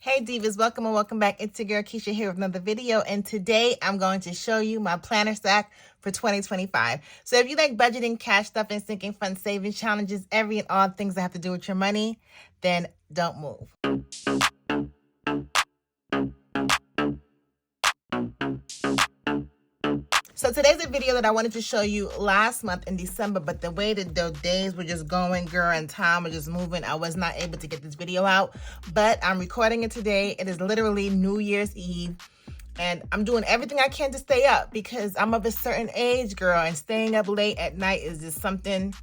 Hey Divas, welcome and welcome back. It's your girl Keisha here with another video, and today I'm going to show you my planner stack for 2025. So if you like budgeting, cash stuffing, sinking fund, savings challenges, every and all things that have to do with your money, then don't move. So today's a video that I wanted to show you last month in December, but the way that the days were just going, girl, and time was just moving, I was not able to get this video out, but I'm recording it today. It is literally New Year's Eve, and I'm doing everything I can to stay up because I'm of a certain age, girl, and staying up late at night is just something,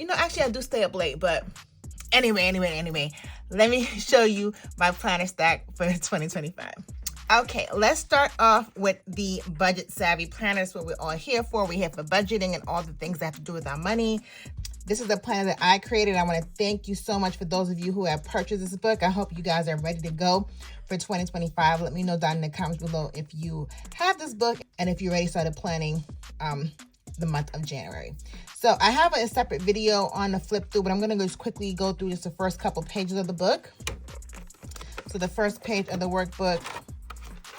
actually I do stay up late, but anyway, let me show you my planner stack for 2025. Okay, let's start off with the budget savvy planner. That's what we're all here for. We're here for budgeting and all the things that have to do with our money. This is a planner that I created. I want to thank you so much for those of you who have purchased this book. I hope you guys are ready to go for 2025. Let me know down in the comments below if you have this book and if you already started planning the month of January. So I have a separate video on the flip through, but I'm going to just quickly go through just the first couple pages of the book. So the first page of the workbook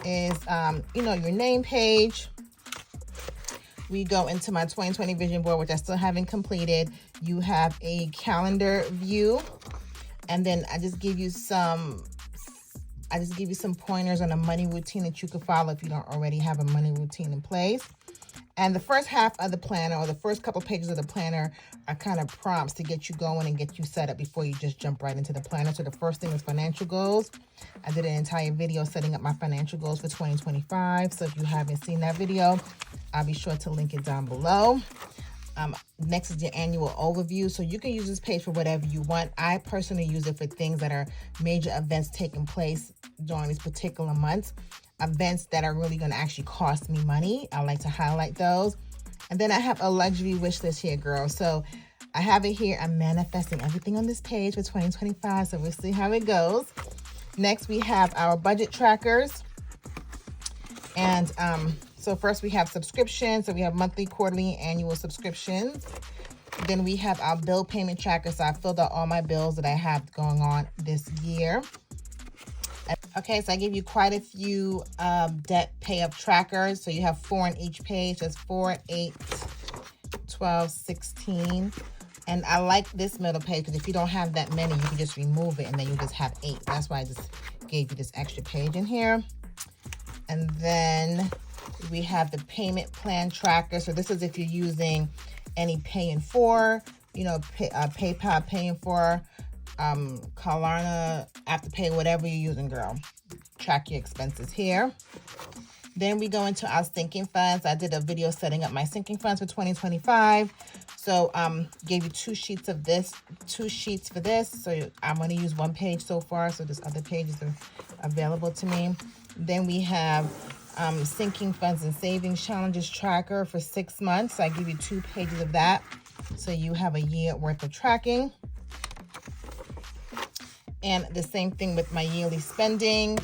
is, your name page. We go into my 2020 vision board, which I still haven't completed. You have a calendar view, and then I just give you some pointers on a money routine that you could follow if you don't already have a money routine in place. And the first half of the planner, or the first couple pages of the planner, are kind of prompts to get you going and get you set up before you just jump right into the planner. So the first thing is financial goals. I did an entire video setting up my financial goals for 2025. So if you haven't seen that video, I'll be sure to link it down below. Next is your annual overview. So you can use this page for whatever you want. I personally use it for things that are major events taking place during these particular months. Events that are really going to actually cost me money. I like to highlight those. And then I have a luxury wish list here, girl. So I have it here. I'm manifesting everything on this page for 2025. So we'll see how it goes. Next, we have our budget trackers. And so first we have subscriptions. So we have monthly, quarterly, annual subscriptions. Then we have our bill payment tracker. So I filled out all my bills that I have going on this year. Okay, so I gave you quite a few debt pay up trackers. So you have 4 on each page. That's 4, 8, 12, 16. And I like this middle page because if you don't have that many, you can just remove it and then you just have 8. That's why I just gave you this extra page in here. And then we have the payment plan tracker. So this is if you're using any pay in 4, PayPal paying for, Klarna, Afterpay, whatever you're using, girl. Track your expenses here. Then we go into our sinking funds. I did a video setting up my sinking funds for 2025. So gave you 2 sheets of this, 2 sheets for this. So I'm going to use 1 page so far. So there's other pages are available to me. Then we have sinking funds and savings challenges tracker for 6 months. So I give you 2 pages of that. So you have a year worth of tracking. And the same thing with my yearly spending.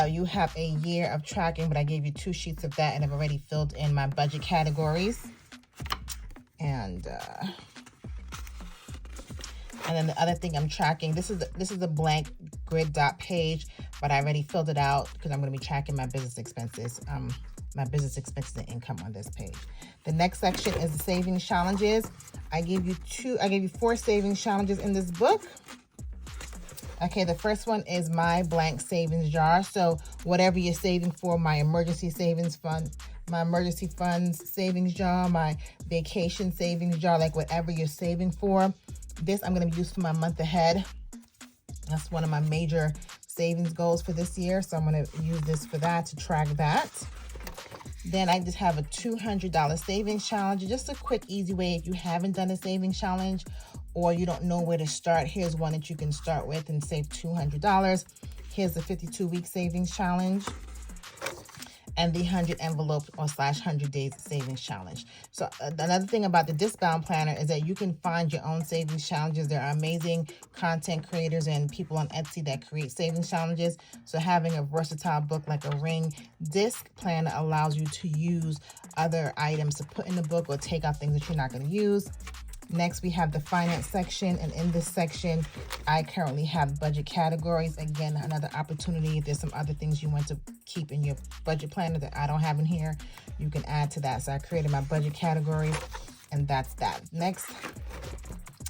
You have a year of tracking, but I gave you 2 sheets of that, and I've already filled in my budget categories. And then the other thing I'm tracking, this is a blank grid dot page, but I already filled it out because I'm going to be tracking my business expenses. My business expenses and income on this page. The next section is the savings challenges. I gave you 4 savings challenges in this book. Okay, the first one is my blank savings jar. So whatever you're saving for, my emergency savings fund, my emergency funds savings jar, my vacation savings jar, like whatever you're saving for. This I'm going to use for my month ahead. That's one of my major savings goals for this year. So I'm going to use this for that, to track that. Then I just have a $200 savings challenge. Just a quick, easy way if you haven't done a savings challenge or you don't know where to start. Here's one that you can start with and save $200. Here's the 52-week savings challenge and the 100 envelope or / 100 days savings challenge. So another thing about the discount planner is that you can find your own savings challenges. There are amazing content creators and people on Etsy that create savings challenges. So having a versatile book like a ring disc planner allows you to use other items to put in the book or take out things that you're not going to use. Next, we have the finance section, and in this section, I currently have budget categories. Again, another opportunity. If there's some other things you want to keep in your budget planner that I don't have in here, you can add to that. So I created my budget category, and that's that. Next,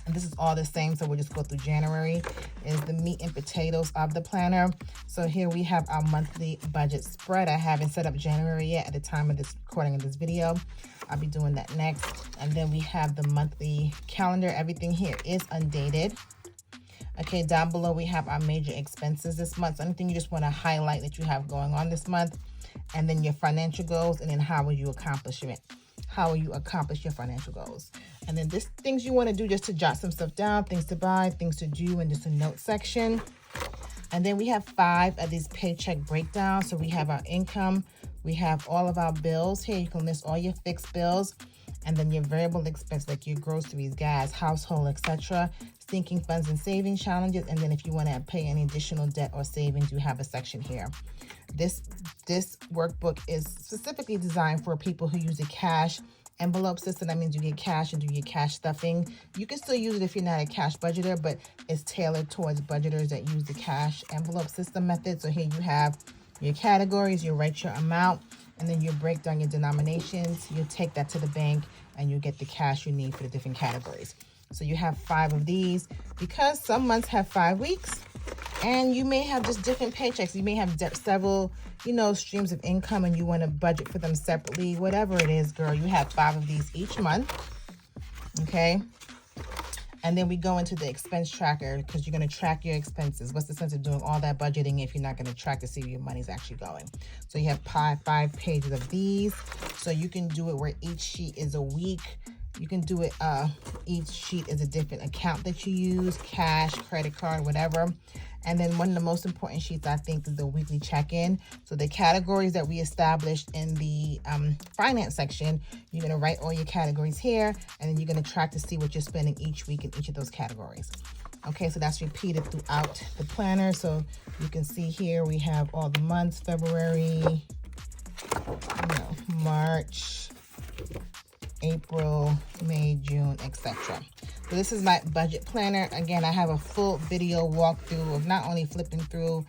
and this is all the same, so we'll just go through January, is the meat and potatoes of the planner. So here we have our monthly budget spread. I haven't set up January yet at the time of this recording of this video. I'll be doing that next. And then we have the monthly calendar. Everything here is undated. Okay, down below we have our major expenses this month. So anything you just want to highlight that you have going on this month. And then your financial goals, and then how will you accomplish it? How will you accomplish your financial goals? And then this things you want to do just to jot some stuff down, things to buy, things to do, and just a note section. And then we have 5 of these paycheck breakdowns. So we have our income, we have all of our bills. Here you can list all your fixed bills, and then your variable expense like your groceries, gas, household, etc., sinking funds and savings challenges. And then if you want to pay any additional debt or savings, you have a section here. This workbook is specifically designed for people who use a cash envelope system. That means you get cash and do your cash stuffing. You can still use it if you're not a cash budgeter, but it's tailored towards budgeters that use the cash envelope system method. So here you have your categories, you write your amount, and then you break down your denominations. You take that to the bank, and you get the cash you need for the different categories. So you have 5 of these, because some months have 5 weeks, and you may have just different paychecks. You may have several, streams of income, and you want to budget for them separately. Whatever it is, girl, you have 5 of these each month. Okay. And then we go into the expense tracker, because you're going to track your expenses. What's the sense of doing all that budgeting if you're not going to track to see where your money's actually going? So you have 5 pages of these. So you can do it where each sheet is a week. You can do it, each sheet is a different account that you use, cash, credit card, whatever. And then one of the most important sheets, I think, is the weekly check-in. So the categories that we established in the finance section, you're going to write all your categories here, and then you're going to track to see what you're spending each week in each of those categories. Okay, so that's repeated throughout the planner. So you can see here we have all the months: February, March, April, May, June, etc. So this is my budget planner. Again, I have a full video walkthrough of not only flipping through,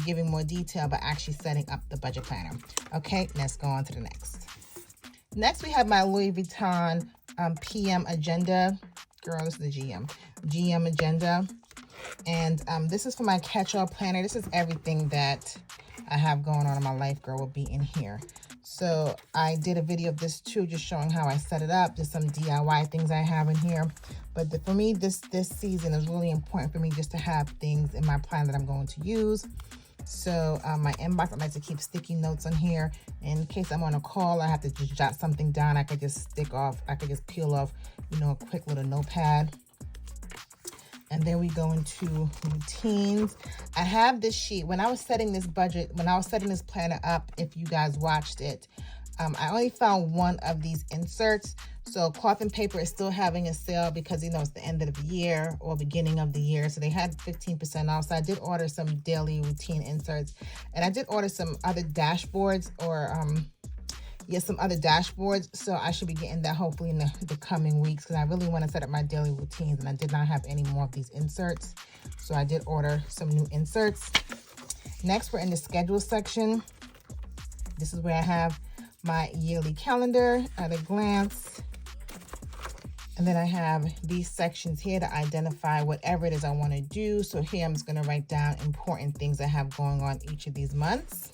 giving more detail, but actually setting up the budget planner. Okay, let's go on to the next. Next, we have my Louis Vuitton PM agenda. Girl, this is the GM agenda. And this is for my catch-all planner. This is everything that I have going on in my life, girl, will be in here. So I did a video of this too, just showing how I set it up, just some DIY things I have in here. But for me, this season is really important for me just to have things in my plan that I'm going to use. So my inbox, I like to keep sticky notes on here. In case I'm on a call, I have to just jot something down. I could just peel off, a quick little notepad. And then we go into routines. I have this sheet. When I was setting this planner up, if you guys watched it, I only found one of these inserts. So cloth and paper is still having a sale because, it's the end of the year or beginning of the year. So they had 15% off. So I did order some daily routine inserts. And I did order some other dashboards so I should be getting that hopefully in the coming weeks, because I really want to set up my daily routines, and I did not have any more of these inserts, so I did order some new inserts. Next, we're in the schedule section. This is where I have my yearly calendar at a glance, and then I have these sections here to identify whatever it is I want to do. So here I'm just going to write down important things I have going on each of these months.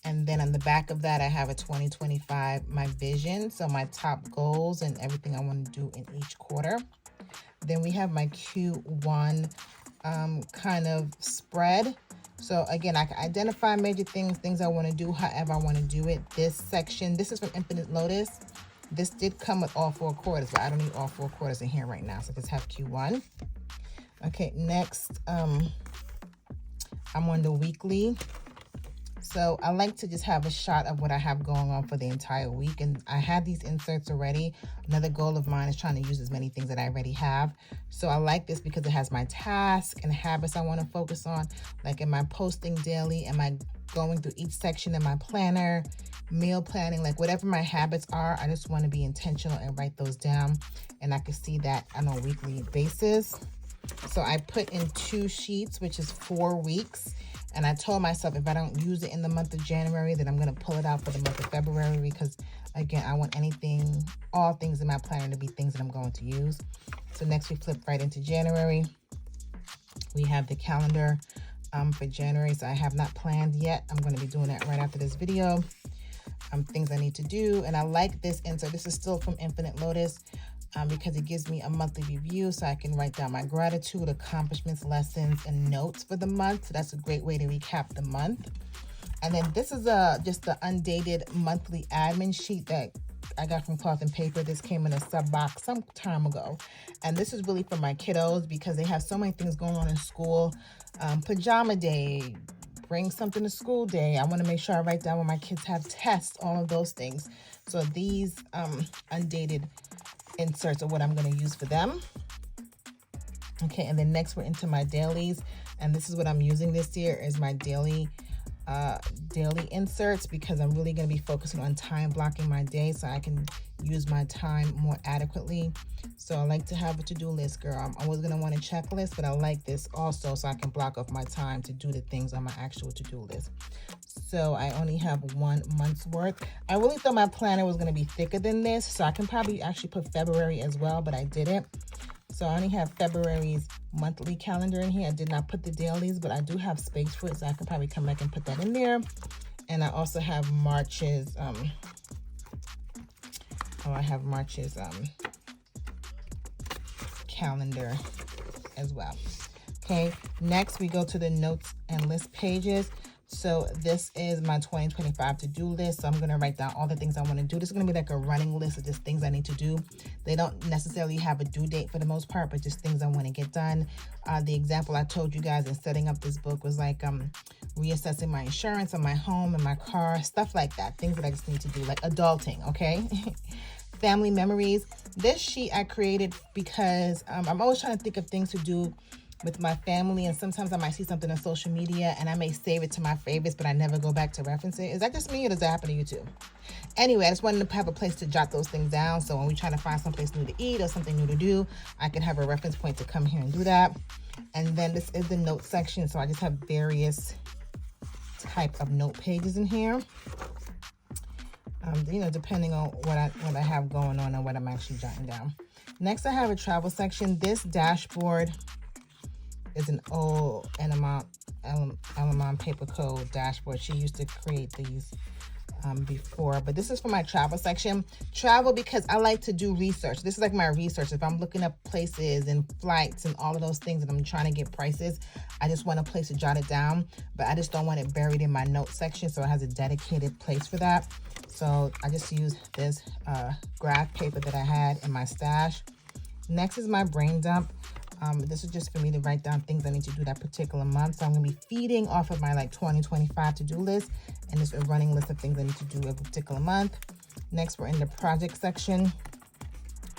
And then on the back of that, I have a 2025, my vision. So my top goals and everything I want to do in each quarter. Then we have my Q1 kind of spread. So again, I can identify major things I want to do, however I want to do it. This section, this is from Infinite Lotus. This did come with all 4 quarters, but I don't need all 4 quarters in here right now. So let's have Q1. Okay, next, I'm on the weekly. So I like to just have a shot of what I have going on for the entire week. And I had these inserts already. Another goal of mine is trying to use as many things that I already have. So I like this because it has my tasks and habits I want to focus on. Like, am I posting daily? Am I going through each section in my planner? Meal planning, like whatever my habits are, I just want to be intentional and write those down. And I can see that on a weekly basis. So I put in 2 sheets, which is 4 weeks. And I told myself if I don't use it in the month of January, then I'm going to pull it out for the month of February, because again, I want all things in my planner to be things that I'm going to use. So next we flip right into January. We have the calendar for January. So I have not planned yet. I'm going to be doing that right after this video. Things I need to do. And I like this insert. This is still from Infinite Lotus because it gives me a monthly review, so I can write down my gratitude, accomplishments, lessons, and notes for the month. So that's a great way to recap the month. And then this is just the undated monthly admin sheet that I got from Cloth and Paper. This came in a sub box some time ago. And this is really for my kiddos because they have so many things going on in school. Pajama day, bring something to school day. I want to make sure I write down when my kids have tests, all of those things. So these undated inserts are what I'm going to use for them. Okay, and then next we're into my dailies. And this is what I'm using this year is my daily inserts, because I'm really going to be focusing on time blocking my day so I can use my time more adequately. So I like to have a to-do list, girl. I'm always going to want a checklist, but I like this also so I can block off my time to do the things on my actual to-do list. So I only have 1 month's worth. I really thought my planner was going to be thicker than this, so I can probably actually put February as well, but I didn't. So I only have February's monthly calendar in here. I did not put the dailies, but I do have space for it, so I could probably come back and put that in there. And I also have March's, calendar as well. Okay, next we go to the notes and list pages. So this is my 2025 to-do list. So I'm going to write down all the things I want to do. This is going to be like a running list of just things I need to do. They don't necessarily have a due date for the most part, but just things I want to get done. The example I told you guys in setting up this book was like reassessing my insurance on my home and my car, stuff like that. Things that I just need to do, like adulting, okay? Family memories. This sheet I created because I'm always trying to think of things to do with my family, and sometimes I might see something on social media and I may save it to my favorites, but I never go back to reference it. Is that just me, or does that happen to you too? Anyway, I just wanted to have a place to jot those things down, so when we try to find someplace new to eat or something new to do, I can have a reference point to come here and do that. And then this is the note section, so I just have various type of note pages in here. Depending on what I have going on and what I'm actually jotting down. Next, I have a travel section. This dashboard is an old Elamon Paper Code dashboard. She used to create these before, but this is for my travel section. Travel because I like to do research. This is like my research. If I'm looking up places and flights and all of those things and I'm trying to get prices, I just want a place to jot it down, but I just don't want it buried in my notes section, so it has a dedicated place for that. So I just use this graph paper that I had in my stash. Next is my brain dump. This is just for me to write down things I need to do that particular month. So I'm going to be feeding off of my 2025 to-do list, and it's a running list of things I need to do every particular month. Next, we're in the project section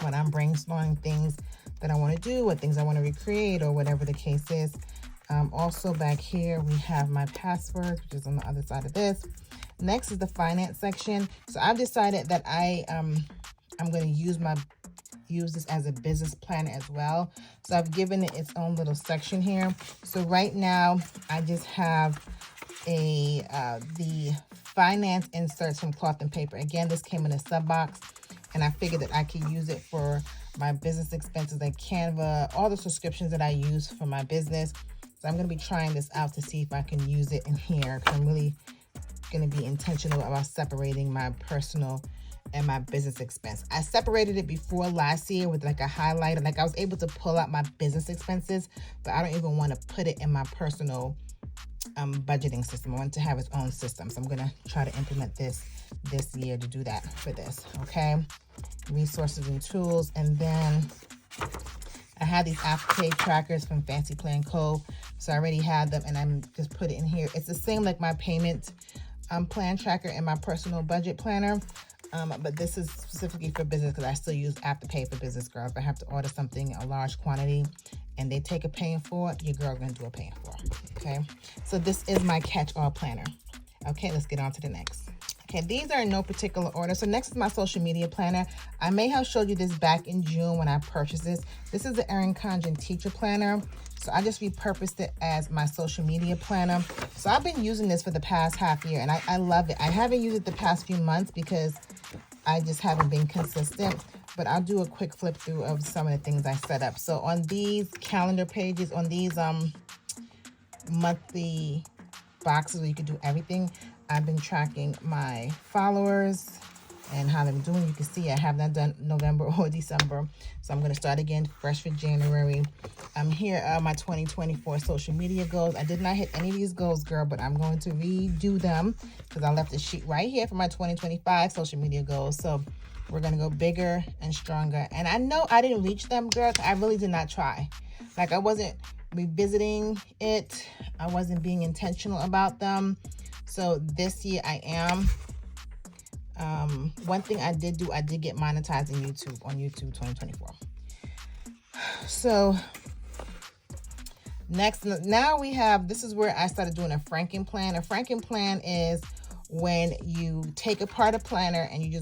when I'm brainstorming things that I want to do or things I want to recreate or whatever the case is. Also back here, we have my passwords, which is on the other side of this. Next is the finance section. So I've decided that I'm going to use this as a business plan as well. So I've given it its own little section here. So right now I just have the finance inserts from Cloth and Paper. Again, this came in a sub box, and I figured that I could use it for my business expenses like Canva, all the subscriptions that I use for my business. So I'm going to be trying this out to see if I can use it in here, because I'm really going to be intentional about separating my personal and my business expense. I separated it before last year with like a highlighter. Like I was able to pull out my business expenses, but I don't even want to put it in my personal budgeting system. I want it to have its own system. So I'm going to try to implement this year to do that for this. Okay. Resources and tools. And then I had these afterpay trackers from Fancy Plan Co. So I already had them, and I'm just put it in here. It's the same like my payment plan tracker in my personal budget planner. But this is specifically for business because I still use Afterpay for business, girl. If I have to order something, a large quantity, and they take a paying for, your girl gonna do a paying for, okay? So this is my catch-all planner. Okay, let's get on to the next. Okay, these are in no particular order. So next is my social media planner. I may have showed you this back in June when I purchased this. This is the Erin Condren teacher planner. So I just repurposed it as my social media planner. So I've been using this for the past half year and I love it. I haven't used it the past few months because I just haven't been consistent, but I'll do a quick flip through of some of the things I set up. So on these calendar pages, on these monthly boxes where you can do everything, I've been tracking my followers and how they're doing. You can see I have not done November or December, so I'm going to start again fresh for January. Here are my 2024 social media goals. I did not hit any of these goals, girl, but I'm going to redo them because I left a sheet right here for my 2025 social media goals. So we're going to go bigger and stronger. And I know I didn't reach them, girl. I really did not try. Like, I wasn't revisiting it. I wasn't being intentional about them. So this year I am. One thing I did do, I did get monetized on YouTube 2024. So next, now we have, this is where I started doing a Franken plan. A Franken plan is when you take apart a planner and you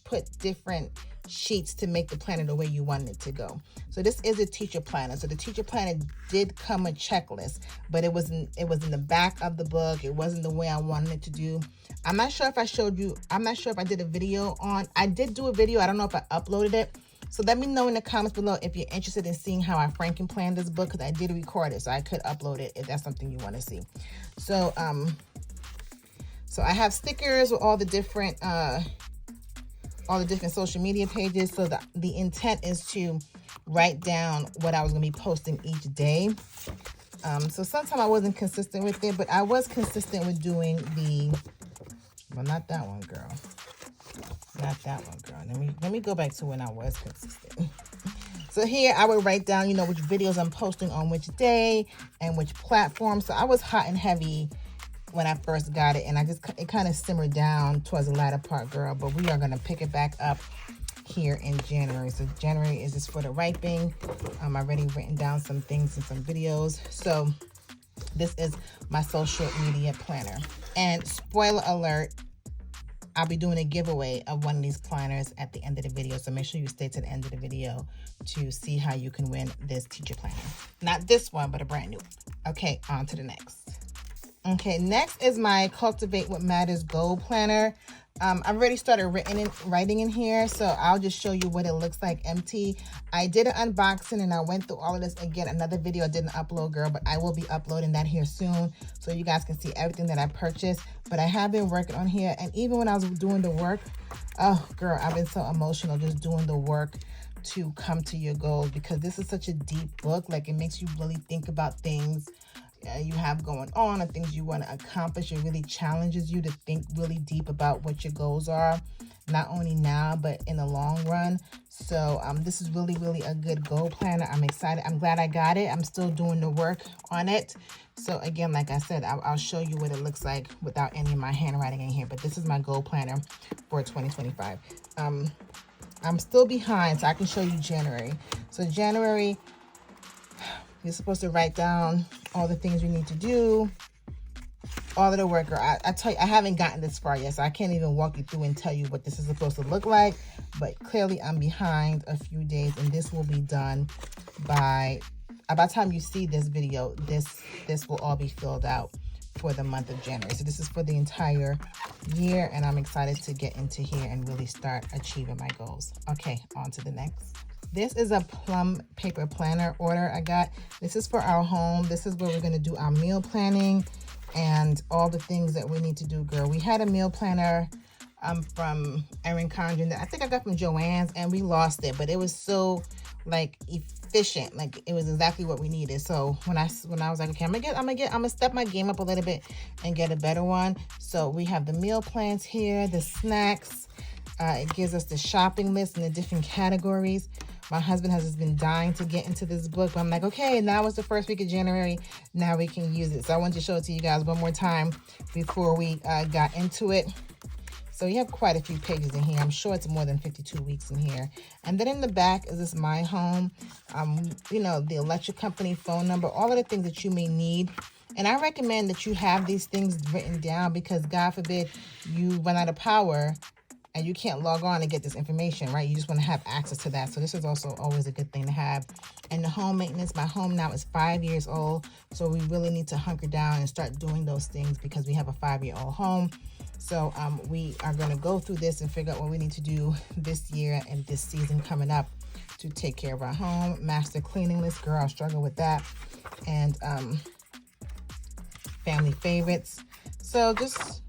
put different sheets to make the planner the way you want it to go. So this is a teacher planner. So the teacher planner did come a checklist, but it was in the back of the book. It wasn't the way I wanted it to do. I'm not sure if I showed you, I'm not sure if I did a video on, I did do a video. I don't know if I uploaded it. So let me know in the comments below if you're interested in seeing how I Franken planned this book, because I did record it, so I could upload it if that's something you want to see. So so I have stickers with all the different social media pages. So the intent is to write down what I was going to be posting each day. So sometimes I wasn't consistent with it, but I was consistent with doing well, not that one, girl. Not that one, girl. Let me go back to when I was consistent. So here I would write down, which videos I'm posting on which day and which platform. So I was hot and heavy when I first got it, and it kind of simmered down towards the latter part, girl. But we are going to pick it back up here in January. So January is just for the writing. I've already written down some things and some videos. So this is my social media planner. And spoiler alert, I'll be doing a giveaway of one of these planners at the end of the video. So make sure you stay to the end of the video to see how you can win this teacher planner. Not this one, but a brand new one. Okay, on to the next. Okay, next is my Cultivate What Matters Goal Planner. I've already started writing in here, so I'll just show you what it looks like empty. I did an unboxing and I went through all of this. Again, another video I didn't upload, girl, but I will be uploading that here soon so you guys can see everything that I purchased. But I have been working on here, and even when I was doing the work, oh, girl, I've been so emotional just doing the work to come to your goals, because this is such a deep book. Like, it makes you really think about things you have going on and things you want to accomplish. It really challenges you to think really deep about what your goals are, not only now but in the long run. So this is really a good goal planner. I'm excited. I'm glad I got it. I'm still doing the work on it. So again, like I said, I'll show you what it looks like without any of my handwriting in here, but this is my goal planner for 2025. I'm still behind, so I can show you January. So January, you're supposed to write down all the things you need to do, all of the work. I tell you, I haven't gotten this far yet, so I can't even walk you through and tell you what this is supposed to look like. But clearly, I'm behind a few days, and this will be done by the time you see this video. This will all be filled out for the month of January. So this is for the entire year, and I'm excited to get into here and really start achieving my goals. Okay, on to the next. This is a Plum paper planner order I got. This is for our home. This is where we're going to do our meal planning and all the things that we need to do, girl. We had a meal planner from Erin Condren that I think I got from Joann's, and we lost it, but it was so like efficient. Like, it was exactly what we needed. So when I was like, okay, I'm gonna step my game up a little bit and get a better one. So we have the meal plans here, the snacks. It gives us the shopping list and the different categories. My husband has just been dying to get into this book, but I'm like, okay, now it's the first week of January. Now we can use it. So I wanted to show it to you guys one more time before we got into it. So you have quite a few pages in here. I'm sure it's more than 52 weeks in here. And then in the back is this My Home, you know, the electric company phone number, all of the things that you may need. And I recommend that you have these things written down because God forbid you run out of power and you can't log on and get this information, right? You just want to have access to that. So this is also always a good thing to have. And the home maintenance, my home now is 5 years old. So we really need to hunker down and start doing those things because we have a 5-year-old home. So we are going to go through this and figure out what we need to do this year and this season coming up to take care of our home. Master cleaning list, girl, I struggle with that. And family favorites. So just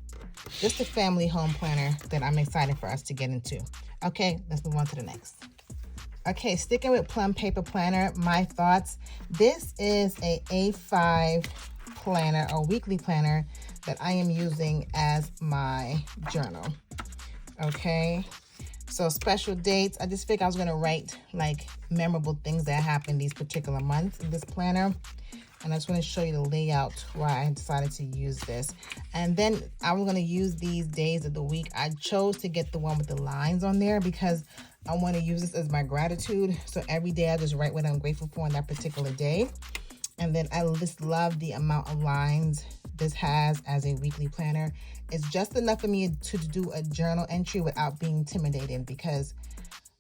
a family home planner that I'm excited for us to get into. Okay, let's move on to the next. Okay, sticking with Plum Paper Planner, my thoughts. This is a A5 planner or weekly planner that I am using as my journal. Okay, so special dates. I just figured I was going to write like memorable things that happened these particular months in this planner. And I just want to show you the layout why I decided to use this. And then I'm going to use these days of the week. I chose to get the one with the lines on there because I want to use this as my gratitude. So every day I just write what I'm grateful for on that particular day. And then I just love the amount of lines this has as a weekly planner. It's just enough for me to do a journal entry without being intimidated because,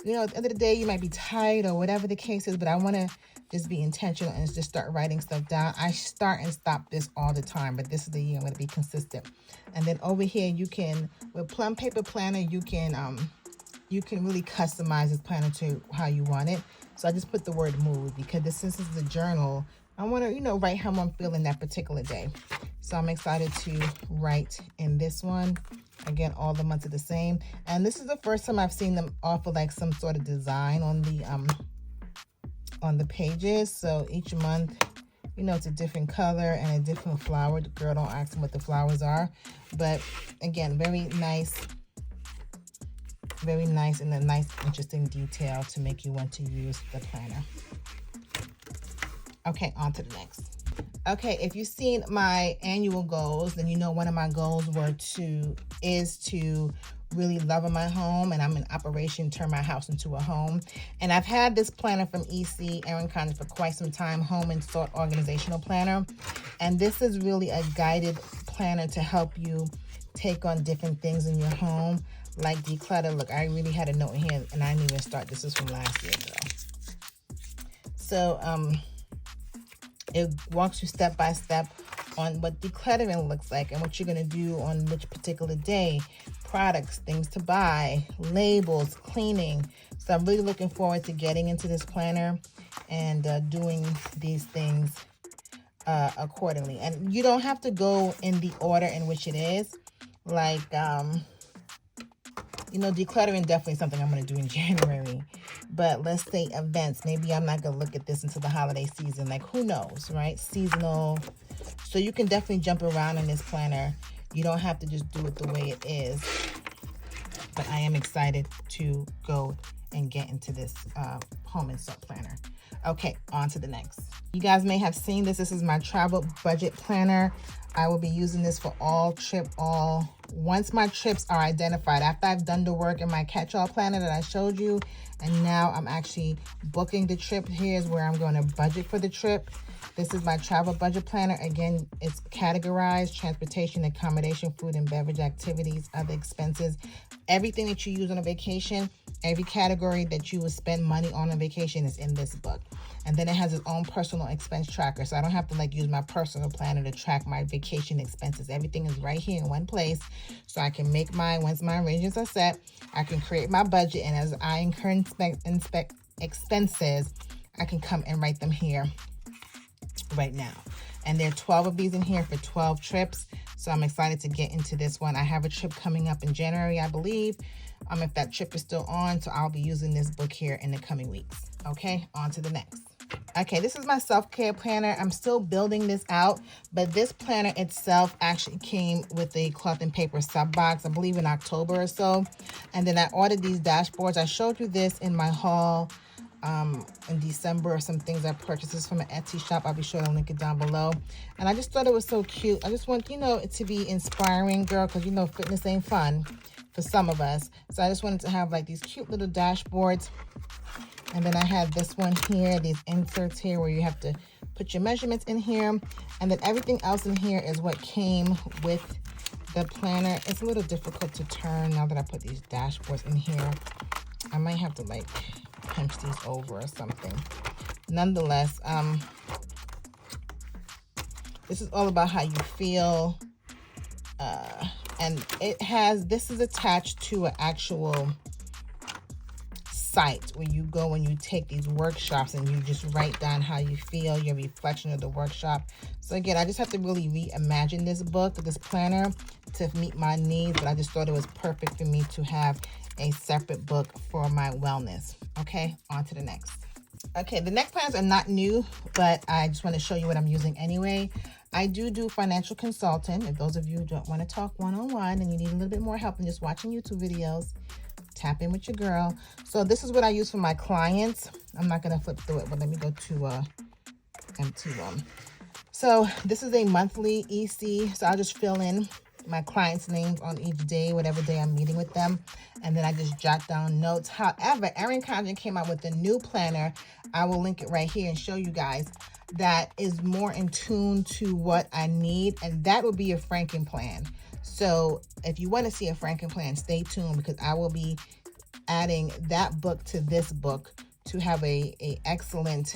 you know, at the end of the day, you might be tired or whatever the case is, but I want to just be intentional and just start writing stuff down. I start and stop this all the time, but this is the year I'm going to be consistent. And then over here, you can, with Plum Paper Planner, you can really customize this planner to how you want it. So I just put the word mood because since this is a journal, I want to, you know, write how I'm feeling that particular day. So I'm excited to write in this one. Again, all the months are the same. And this is the first time I've seen them offer like some sort of design on the pages. So each month, you know, it's a different color and a different flower. The girl, don't ask them what the flowers are. But again, very nice and a nice, interesting detail to make you want to use the planner. Okay, on to the next. Okay, if you've seen my annual goals, then you know one of my goals is to really love in my home, and I'm in operation turn my house into a home. And I've had this planner from EC Erin Condon for quite some time, home and thought organizational planner. And this is really a guided planner to help you take on different things in your home, like declutter. Look, I really had a note in here and I didn't even start. This is from last year, girl. So it walks you step by step on what decluttering looks like and what you're going to do on which particular day, products, things to buy, labels, cleaning. So I'm really looking forward to getting into this planner and doing these things accordingly. And you don't have to go in the order in which it is. Like, you know, decluttering definitely something I'm going to do in January. But let's say events. Maybe I'm not going to look at this until the holiday season. Like, who knows, right? Seasonal. So you can definitely jump around in this planner. You don't have to just do it the way it is. But I am excited to go and get into this home and sort planner. Okay, on to the next. You guys may have seen this. This is my travel budget planner. I will be using this for once my trips are identified, after I've done the work in my catch-all planner that I showed you, and now I'm actually booking the trip. Here's where I'm going to budget for the trip. This is my travel budget planner. Again, it's categorized: transportation, accommodation, food and beverage, activities, other expenses, everything that you use on a vacation. Every category that you would spend money on a vacation is in this book. And then it has its own personal expense tracker. So I don't have to like use my personal planner to track my vacation expenses. Everything is right here in one place. So I can make once my arrangements are set, I can create my budget. And as I incur expenses, I can come and write them here right now. And there are 12 of these in here for 12 trips. So I'm excited to get into this one. I have a trip coming up in January, I believe. If that trip is still on, so I'll be using this book here in the coming weeks. Okay, on to the next. Okay, this is my self-care planner. I'm still building this out, but this planner itself actually came with a cloth and paper sub box, I believe in October or so. And then I ordered these dashboards. I showed you this in my haul in December of some things I purchased. This from an Etsy shop. I'll be sure to link it down below. And I just thought it was so cute. I just want, you know, it to be inspiring, girl, because, you know, fitness ain't fun for some of us. So I just wanted to have like these cute little dashboards. And then I had this one here, these inserts here where you have to put your measurements in here. And then everything else in here is what came with the planner. It's a little difficult to turn now that I put these dashboards in here. I might have to like punch these over or something. Nonetheless, this is all about how you feel. And it has, this is attached to an actual site where you go and you take these workshops and you just write down how you feel, your reflection of the workshop. So again, I just have to really reimagine this book, this planner, to meet my needs, but I just thought it was perfect for me to have a separate book for my wellness. Okay, on to the next. Okay, the next planners are not new, but I just want to show you what I'm using anyway. I do financial consulting. If those of you don't want to talk one-on-one and you need a little bit more help than just watching YouTube videos, tap in with your girl. So this is what I use for my clients. I'm not going to flip through it, but let me go to empty one. So this is a monthly EC. So I'll just fill in my clients' names on each day, whatever day I'm meeting with them. And then I just jot down notes. However, Erin Condren came out with a new planner. I will link it right here and show you guys that is more in tune to what I need. And that will be a Franken plan. So if you want to see a Franken plan, stay tuned because I will be adding that book to this book to have a excellent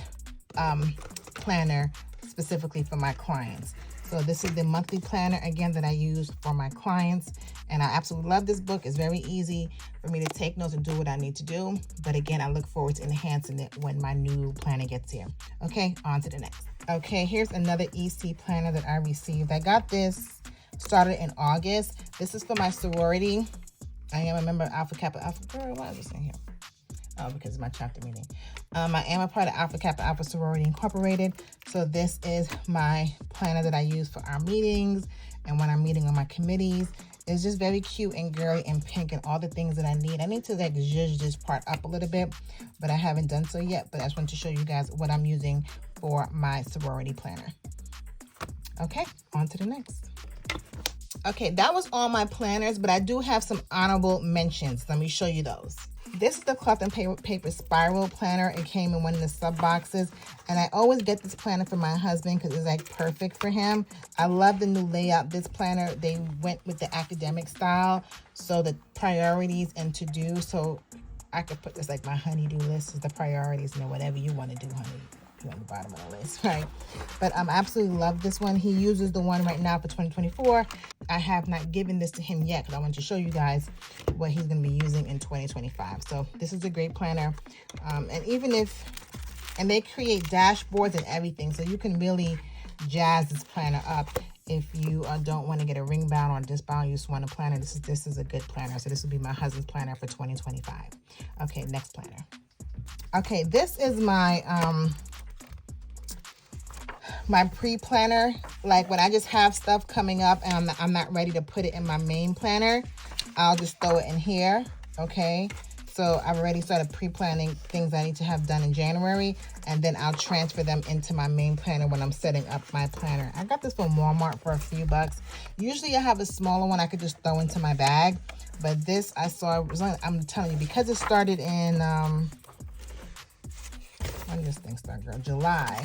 planner specifically for my clients. So this is the monthly planner, again, that I use for my clients. And I absolutely love this book. It's very easy for me to take notes and do what I need to do. But again, I look forward to enhancing it when my new planner gets here. Okay, on to the next. Okay, here's another EC planner that I received. I got this started in August. This is for my sorority. I am a member of Alpha Kappa Alpha. Girl, why is this in here? Oh, because it's my chapter meeting. I am a part of Alpha Kappa Alpha Sorority Incorporated. So this is my planner that I use for our meetings and when I'm meeting on my committees. It's just very cute and girly and pink and all the things that I need. I need to like zhuzh this part up a little bit, but I haven't done so yet. But I just want to show you guys what I'm using for my sorority planner. Okay, on to the next. Okay, that was all my planners, but I do have some honorable mentions. Let me show you those. This is the Cloth and Paper Spiral Planner. It came in one of the sub boxes, and I always get this planner for my husband because it's like perfect for him. I love the new layout. This planner, they went with the academic style, so the priorities and to-do. So I could put this like my honey-do list is the priorities, and whatever you want to do, honey. On the bottom of the list, right? But I absolutely love this one. He uses the one right now for 2024. I have not given this to him yet because I want to show you guys what he's going to be using in 2025. So this is a great planner. And they create dashboards and everything, so you can really jazz this planner up. If you don't want to get a ring bound or a disc bound, you just want a planner. This is a good planner. So this will be my husband's planner for 2025. Okay, next planner. Okay, this is my my pre-planner. Like when I just have stuff coming up and I'm not ready to put it in my main planner, I'll just throw it in here. Okay, so I've already started pre-planning things I need to have done in January, and then I'll transfer them into my main planner when I'm setting up my planner. I got this from Walmart for a few bucks. Usually I have a smaller one I could just throw into my bag, but this I saw, I'm telling you, because it started in when did this thing start, girl? July.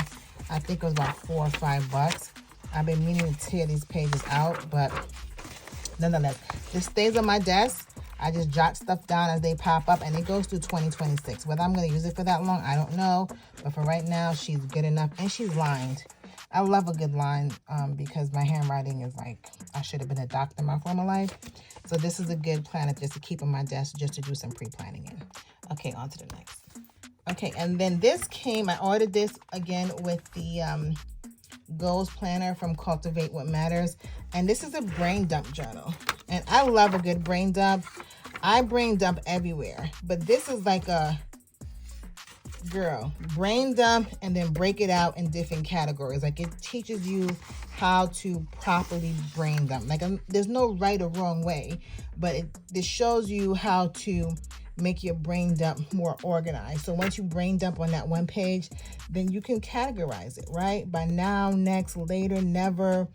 I think it was about $4 or $5. I've been meaning to tear these pages out, but nonetheless, this stays on my desk. I just jot stuff down as they pop up, and it goes through 2026. Whether I'm going to use it for that long, I don't know. But for right now, she's good enough, and she's lined. I love a good line because my handwriting is like, I should have been a doctor in my former life. So this is a good planner just to keep on my desk, just to do some pre-planning in. Okay, on to the next. Okay, and then this came, I ordered this again with the Goals Planner from Cultivate What Matters. And this is a brain dump journal. And I love a good brain dump. I brain dump everywhere. But this is like a, girl, brain dump and then break it out in different categories. Like it teaches you how to properly brain dump. Like there's no right or wrong way. But this shows you how to make your brain dump more organized. So once you brain dump on that one page, then you can categorize it, right? By now, next, later, never,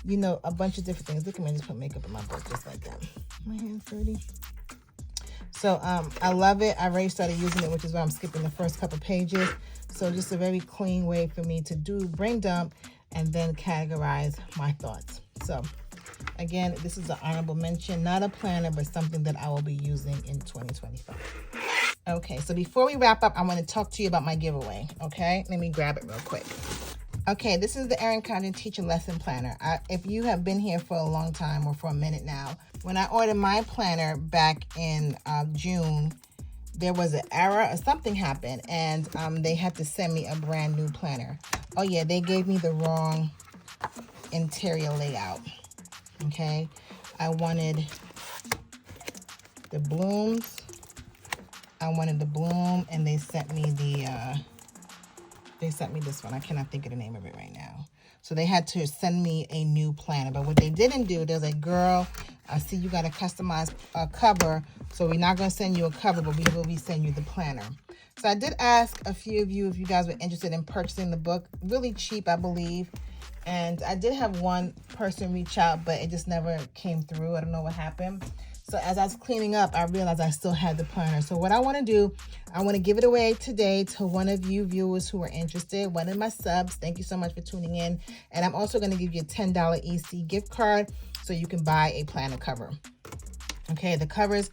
you know, a bunch of different things. Look at me, I just put makeup in my book just like that. My hand's dirty. So I love it. I already started using it, which is why I'm skipping the first couple pages. So just a very clean way for me to do brain dump and then categorize my thoughts. So again, this is an honorable mention, not a planner, but something that I will be using in 2025. Okay, so before we wrap up, I want to talk to you about my giveaway, okay? Let me grab it real quick. Okay, this is the Erin Condren Teacher Lesson Planner. If you have been here for a long time or for a minute now, when I ordered my planner back in June, there was an error or something happened, and they had to send me a brand new planner. Oh yeah, they gave me the wrong interior layout. Okay, I wanted the blooms. I wanted the bloom, and they sent me this one. I cannot think of the name of it right now. So they had to send me a new planner. But what they didn't do, there's like, girl, I see you got a customized cover. So we're not going to send you a cover, but we will be sending you the planner. So I did ask a few of you if you guys were interested in purchasing the book. Really cheap, I believe. And I did have one person reach out, but it just never came through. I don't know what happened. So as I was cleaning up, I realized I still had the planner. So what I want to do, I want to give it away today to one of you viewers who are interested, one of my subs. Thank you so much for tuning in. And I'm also going to give you a $10 EC gift card so you can buy a planner cover. Okay, the covers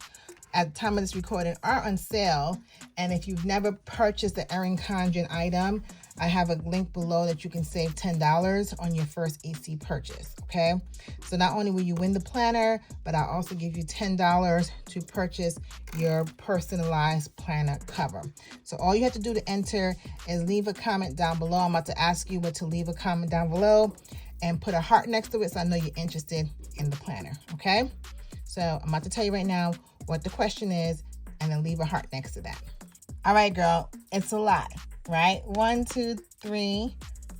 at the time of this recording are on sale. And if you've never purchased the Erin Condren item, I have a link below that you can save $10 on your first EC purchase, okay? So not only will you win the planner, but I'll also give you $10 to purchase your personalized planner cover. So all you have to do to enter is leave a comment down below. I'm about to ask you what to leave a comment down below and put a heart next to it so I know you're interested in the planner, okay? So I'm about to tell you right now what the question is and then leave a heart next to that. All right, girl, it's a lot. Right? 1, 2, 3,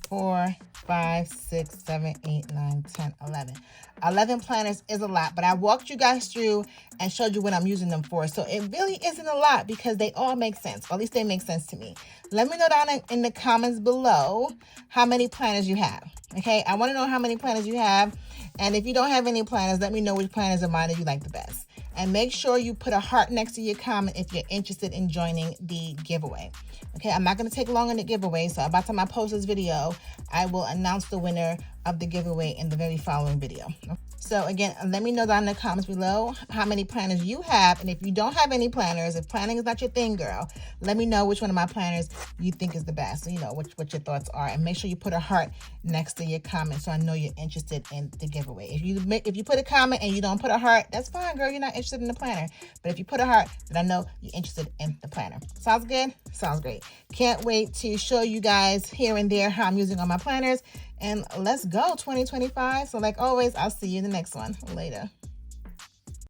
4, 5, 6, 7, 8, 9, 10, 11. 11 planners is a lot, but I walked you guys through and showed you what I'm using them for. So it really isn't a lot because they all make sense. Or at least they make sense to me. Let me know down in the comments below how many planners you have. Okay? I want to know how many planners you have. And if you don't have any planners, let me know which planners of mine that you like the best. And make sure you put a heart next to your comment if you're interested in joining the giveaway. Okay, I'm not going to take long on the giveaway, so by the time I post this video, I will announce the winner of the giveaway in the very following video. So again, let me know down in the comments below how many planners you have. And if you don't have any planners, if planning is not your thing, girl, let me know which one of my planners you think is the best. So you know what your thoughts are. And make sure you put a heart next to your comment so I know you're interested in the giveaway. If you put a comment and you don't put a heart, that's fine, girl. You're not interested in the planner. But if you put a heart, then I know you're interested in the planner. Sounds good? Sounds great. Can't wait to show you guys here and there how I'm using all my planners. And let's go 2025. So like always, I'll see you in the next one. Later.